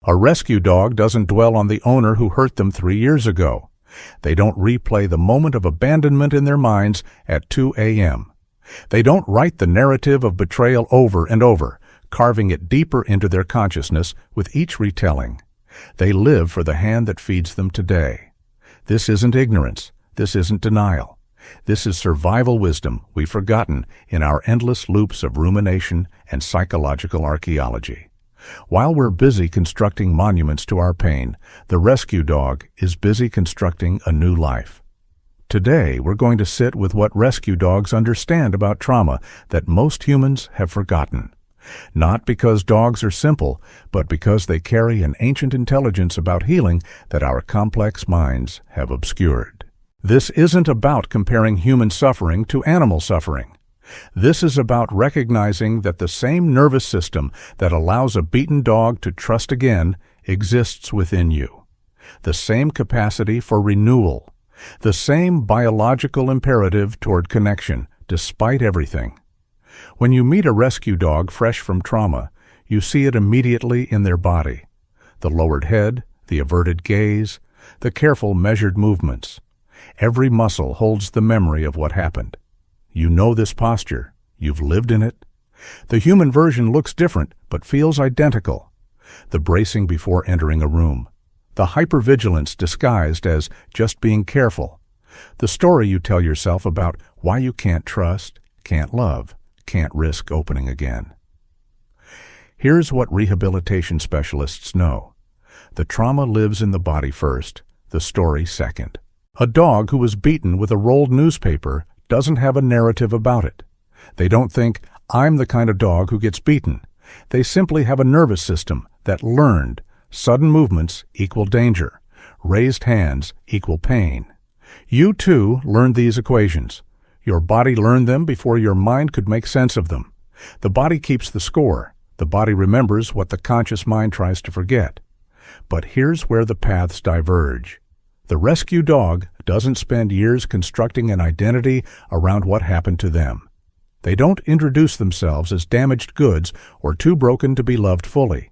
A rescue dog doesn't dwell on the owner who hurt them 3 years ago. They don't replay the moment of abandonment in their minds at 2 a.m. They don't write the narrative of betrayal over and over, carving it deeper into their consciousness with each retelling. They live for the hand that feeds them today. This isn't ignorance. This isn't denial. This is survival wisdom we've forgotten in our endless loops of rumination and psychological archaeology. While we're busy constructing monuments to our pain, the rescue dog is busy constructing a new life. Today, we're going to sit with what rescue dogs understand about trauma that most humans have forgotten. Not because dogs are simple, but because they carry an ancient intelligence about healing that our complex minds have obscured. This isn't about comparing human suffering to animal suffering. This is about recognizing that the same nervous system that allows a beaten dog to trust again exists within you. The same capacity for renewal. The same biological imperative toward connection, despite everything. When you meet a rescue dog fresh from trauma, you see it immediately in their body. The lowered head, the averted gaze, the careful measured movements. Every muscle holds the memory of what happened. You know this posture. You've lived in it. The human version looks different, but feels identical. The bracing before entering a room. The hypervigilance disguised as just being careful. The story you tell yourself about why you can't trust, can't love, can't risk opening again. Here's what rehabilitation specialists know. The trauma lives in the body first, the story second. A dog who was beaten with a rolled newspaper doesn't have a narrative about it. They don't think, I'm the kind of dog who gets beaten. They simply have a nervous system that learned sudden movements equal danger, raised hands equal pain. You too learned these equations. Your body learned them before your mind could make sense of them. The body keeps the score. The body remembers what the conscious mind tries to forget. But here's where the paths diverge. The rescue dog doesn't spend years constructing an identity around what happened to them. They don't introduce themselves as damaged goods or too broken to be loved fully.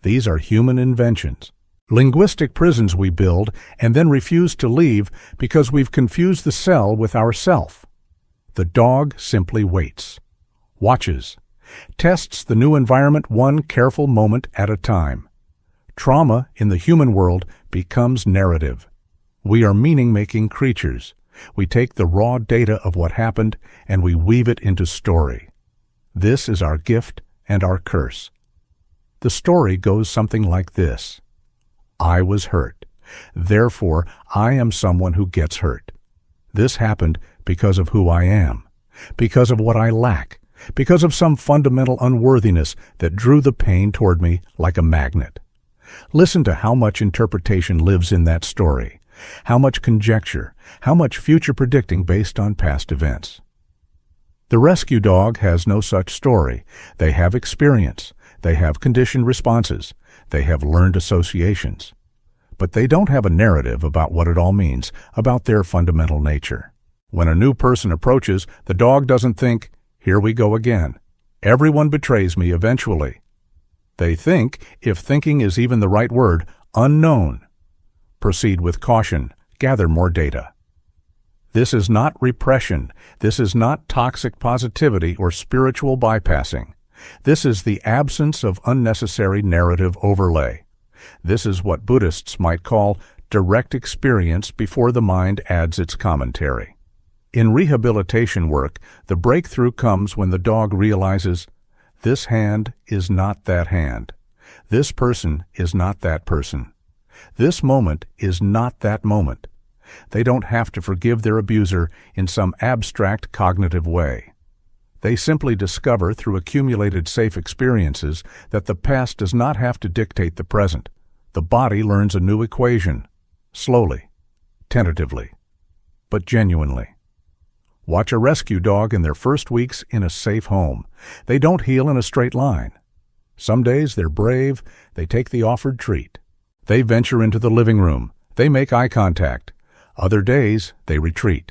These are human inventions. Linguistic prisons we build and then refuse to leave because we've confused the cell with ourself. The dog simply waits, watches, tests the new environment one careful moment at a time. Trauma in the human world becomes narrative. We are meaning-making creatures. We take the raw data of what happened and we weave it into story. This is our gift and our curse. The story goes something like this. I was hurt. Therefore, I am someone who gets hurt. This happened because of who I am, because of what I lack, because of some fundamental unworthiness that drew the pain toward me like a magnet. Listen to how much interpretation lives in that story, how much conjecture, how much future predicting based on past events. The rescue dog has no such story. They have experience. They have conditioned responses. They have learned associations. But they don't have a narrative about what it all means, about their fundamental nature. When a new person approaches, the dog doesn't think, here we go again. Everyone betrays me eventually. They think, if thinking is even the right word, unknown. Proceed with caution. Gather more data. This is not repression. This is not toxic positivity or spiritual bypassing. This is the absence of unnecessary narrative overlay. This is what Buddhists might call direct experience before the mind adds its commentary. In rehabilitation work, the breakthrough comes when the dog realizes, this hand is not that hand. This person is not that person. This moment is not that moment. They don't have to forgive their abuser in some abstract cognitive way. They simply discover through accumulated safe experiences that the past does not have to dictate the present. The body learns a new equation, slowly, tentatively, but genuinely. Watch a rescue dog in their first weeks in a safe home. They don't heal in a straight line. Some days they're brave, they take the offered treat. They venture into the living room, they make eye contact. Other days they retreat.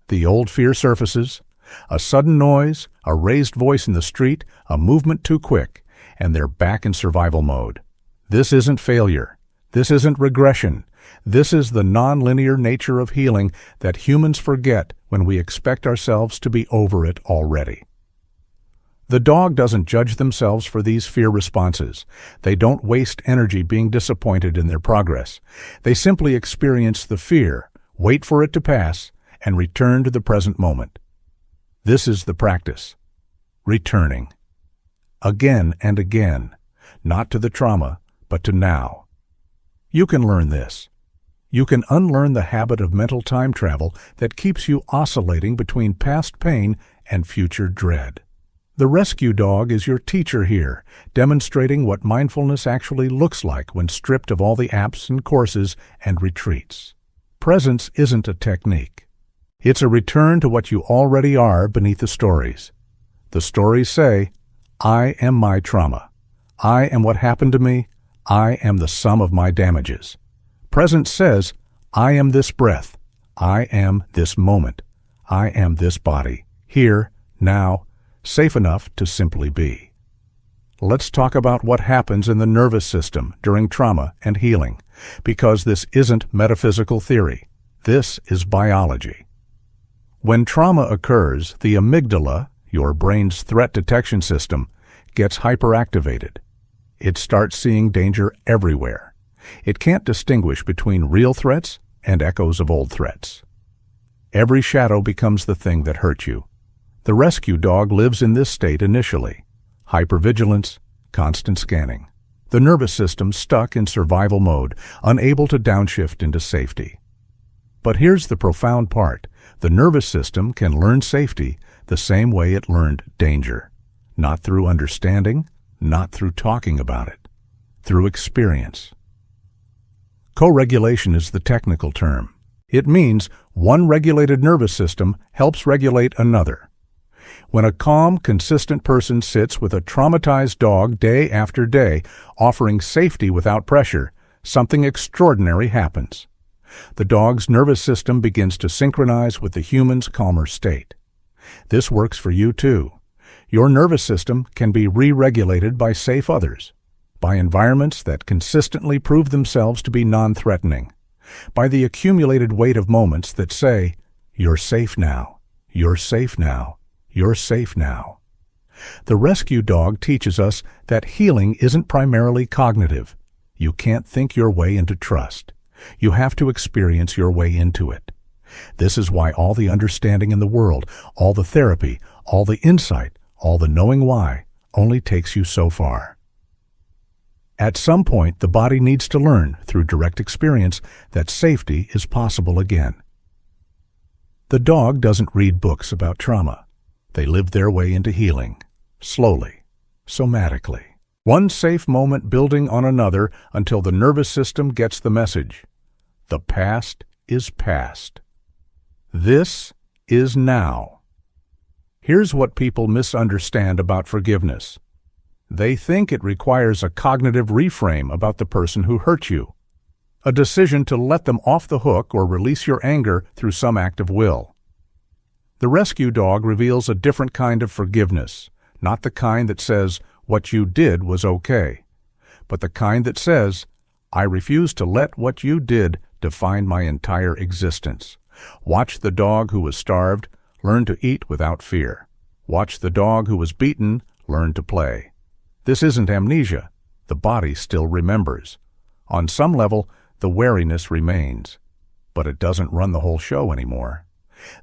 The old fear surfaces. A sudden noise, a raised voice in the street, a movement too quick, and they're back in survival mode. This isn't failure. This isn't regression. This is the non-linear nature of healing that humans forget when we expect ourselves to be over it already. The dog doesn't judge themselves for these fear responses. They don't waste energy being disappointed in their progress. They simply experience the fear, wait for it to pass, and return to the present moment. This is the practice. Returning. Again and again, not to the trauma, but to now. You can learn this. You can unlearn the habit of mental time travel that keeps you oscillating between past pain and future dread. The rescue dog is your teacher here, demonstrating what mindfulness actually looks like when stripped of all the apps and courses and retreats. Presence isn't a technique. It's a return to what you already are beneath the stories. The stories say, I am my trauma. I am what happened to me. I am the sum of my damages. Presence says, I am this breath. I am this moment. I am this body, here, now, safe enough to simply be. Let's talk about what happens in the nervous system during trauma and healing, because this isn't metaphysical theory. This is biology. When trauma occurs, the amygdala, your brain's threat detection system, gets hyperactivated. It starts seeing danger everywhere. It can't distinguish between real threats and echoes of old threats. Every shadow becomes the thing that hurt you. The rescue dog lives in this state initially. Hypervigilance, constant scanning. The nervous system stuck in survival mode, unable to downshift into safety. But here's the profound part. The nervous system can learn safety the same way it learned danger. Not through understanding, not through talking about it. Through experience. Co-regulation is the technical term. It means one regulated nervous system helps regulate another. When a calm, consistent person sits with a traumatized dog day after day, offering safety without pressure, something extraordinary happens. The dog's nervous system begins to synchronize with the human's calmer state. This works for you too. Your nervous system can be re-regulated by safe others, by environments that consistently prove themselves to be non-threatening, by the accumulated weight of moments that say, you're safe now, you're safe now, you're safe now. The rescue dog teaches us that healing isn't primarily cognitive. You can't think your way into trust. You have to experience your way into it. This is why all the understanding in the world, all the therapy, all the insight, all the knowing why, only takes you so far. At some point, the body needs to learn, through direct experience, that safety is possible again. The dog doesn't read books about trauma. They live their way into healing, slowly, somatically. One safe moment building on another until the nervous system gets the message. The past is past. This is now. Here's what people misunderstand about forgiveness. They think it requires a cognitive reframe about the person who hurt you, a decision to let them off the hook or release your anger through some act of will. The rescue dog reveals a different kind of forgiveness, not the kind that says, what you did was okay, but the kind that says, I refuse to let what you did define my entire existence. Watch the dog who was starved learn to eat without fear. Watch the dog who was beaten learn to play. This isn't amnesia. The body still remembers. On some level, the wariness remains, but it doesn't run the whole show anymore.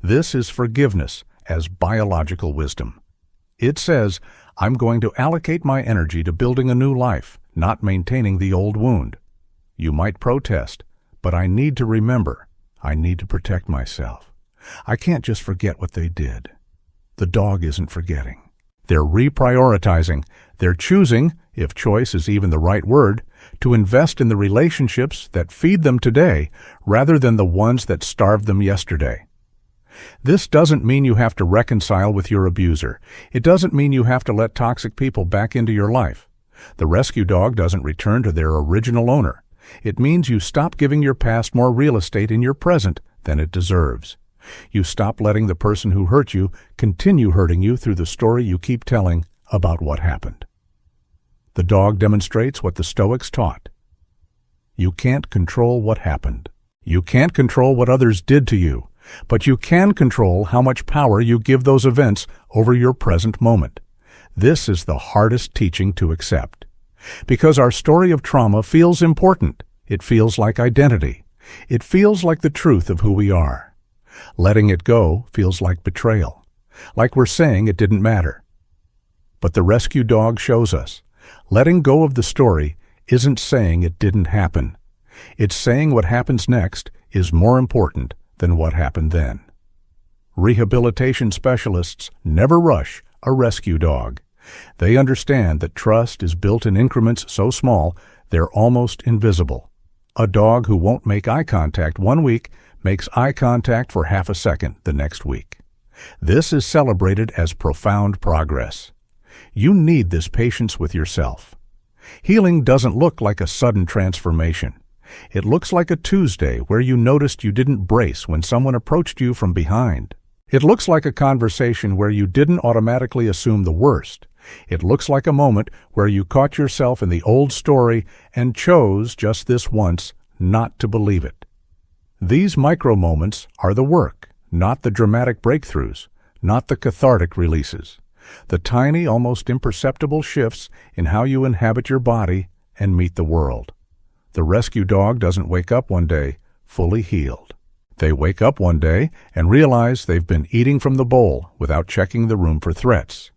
This is forgiveness as biological wisdom. It says, I'm going to allocate my energy to building a new life, not maintaining the old wound. You might protest, but I need to remember. I need to protect myself. I can't just forget what they did. The dog isn't forgetting. They're reprioritizing. They're choosing, if choice is even the right word, to invest in the relationships that feed them today rather than the ones that starved them yesterday. This doesn't mean you have to reconcile with your abuser. It doesn't mean you have to let toxic people back into your life. The rescue dog doesn't return to their original owner. It means you stop giving your past more real estate in your present than it deserves. You stop letting the person who hurt you continue hurting you through the story you keep telling about what happened. The dog demonstrates what the Stoics taught. You can't control what happened. You can't control what others did to you, but you can control how much power you give those events over your present moment. This is the hardest teaching to accept. Because our story of trauma feels important. It feels like identity. It feels like the truth of who we are. Letting it go feels like betrayal, like we're saying it didn't matter. But the rescue dog shows us, letting go of the story isn't saying it didn't happen. It's saying what happens next is more important than what happened then. Rehabilitation specialists never rush a rescue dog. They understand that trust is built in increments so small they're almost invisible. A dog who won't make eye contact one week makes eye contact for half a second the next week. This is celebrated as profound progress. You need this patience with yourself. Healing doesn't look like a sudden transformation. It looks like a Tuesday where you noticed you didn't brace when someone approached you from behind. It looks like a conversation where you didn't automatically assume the worst. It looks like a moment where you caught yourself in the old story and chose, just this once, not to believe it. These micro moments are the work, not the dramatic breakthroughs, not the cathartic releases. The tiny, almost imperceptible shifts in how you inhabit your body and meet the world. The rescue dog doesn't wake up one day fully healed. They wake up one day and realize they've been eating from the bowl without checking the room for threats.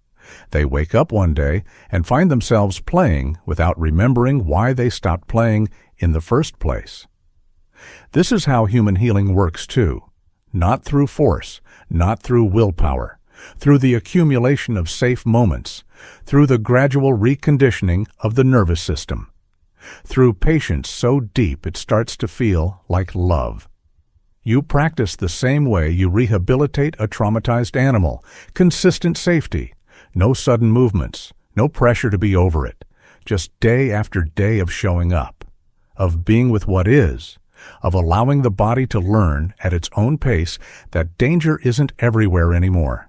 They wake up one day and find themselves playing without remembering why they stopped playing in the first place. This is how human healing works too. Not through force, not through willpower, through the accumulation of safe moments, through the gradual reconditioning of the nervous system, through patience so deep it starts to feel like love. You practice the same way you rehabilitate a traumatized animal, consistent safety, no sudden movements, no pressure to be over it, just day after day of showing up, of being with what is, of allowing the body to learn at its own pace that danger isn't everywhere anymore.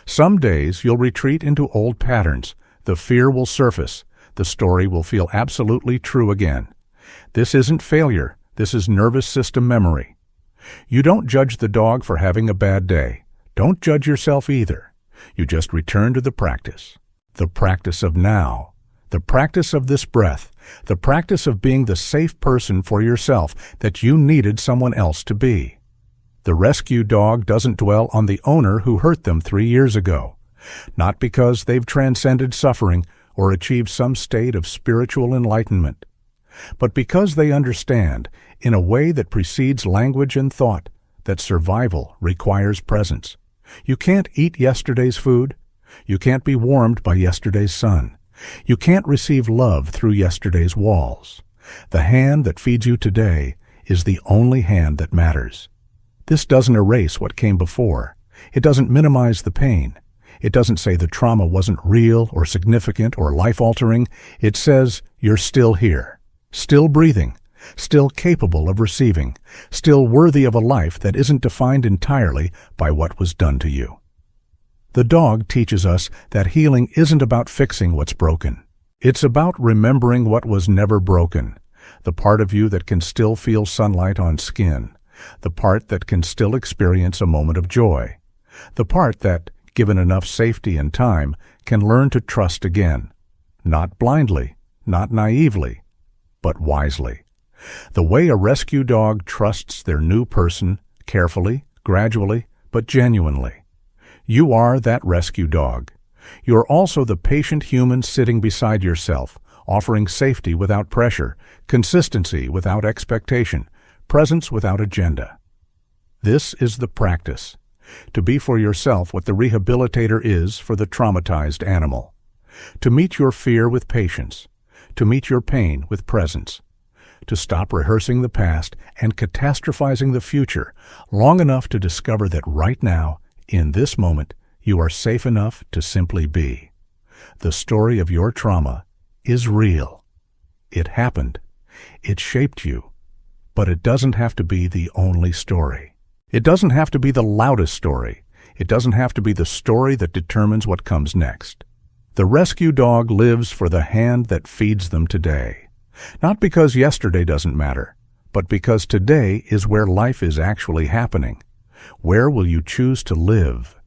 Some days you'll retreat into old patterns, the fear will surface, the story will feel absolutely true again. This isn't failure, this is nervous system memory. You don't judge the dog for having a bad day. Don't judge yourself either. You just return to the practice of now, the practice of this breath, the practice of being the safe person for yourself that you needed someone else to be. The rescue dog doesn't dwell on the owner who hurt them 3 years ago, not because they've transcended suffering or achieved some state of spiritual enlightenment, but because they understand, in a way that precedes language and thought, that survival requires presence. You can't eat yesterday's food. You can't be warmed by yesterday's sun. You can't receive love through yesterday's walls. The hand that feeds you today is the only hand that matters. This doesn't erase what came before. It doesn't minimize the pain. It doesn't say the trauma wasn't real or significant or life-altering. It says you're still here, still breathing, still capable of receiving, still worthy of a life that isn't defined entirely by what was done to you. The dog teaches us that healing isn't about fixing what's broken. It's about remembering what was never broken, the part of you that can still feel sunlight on skin, the part that can still experience a moment of joy, the part that, given enough safety and time, can learn to trust again, not blindly, not naively, but wisely. The way a rescue dog trusts their new person, carefully, gradually, but genuinely. You are that rescue dog. You're also the patient human sitting beside yourself, offering safety without pressure, consistency without expectation, presence without agenda. This is the practice. To be for yourself what the rehabilitator is for the traumatized animal. To meet your fear with patience. To meet your pain with presence. To stop rehearsing the past and catastrophizing the future long enough to discover that right now, in this moment, you are safe enough to simply be. The story of your trauma is real. It happened. It shaped you. But it doesn't have to be the only story. It doesn't have to be the loudest story. It doesn't have to be the story that determines what comes next. The rescue dog lives for the hand that feeds them today. Not because yesterday doesn't matter, but because today is where life is actually happening. Where will you choose to live?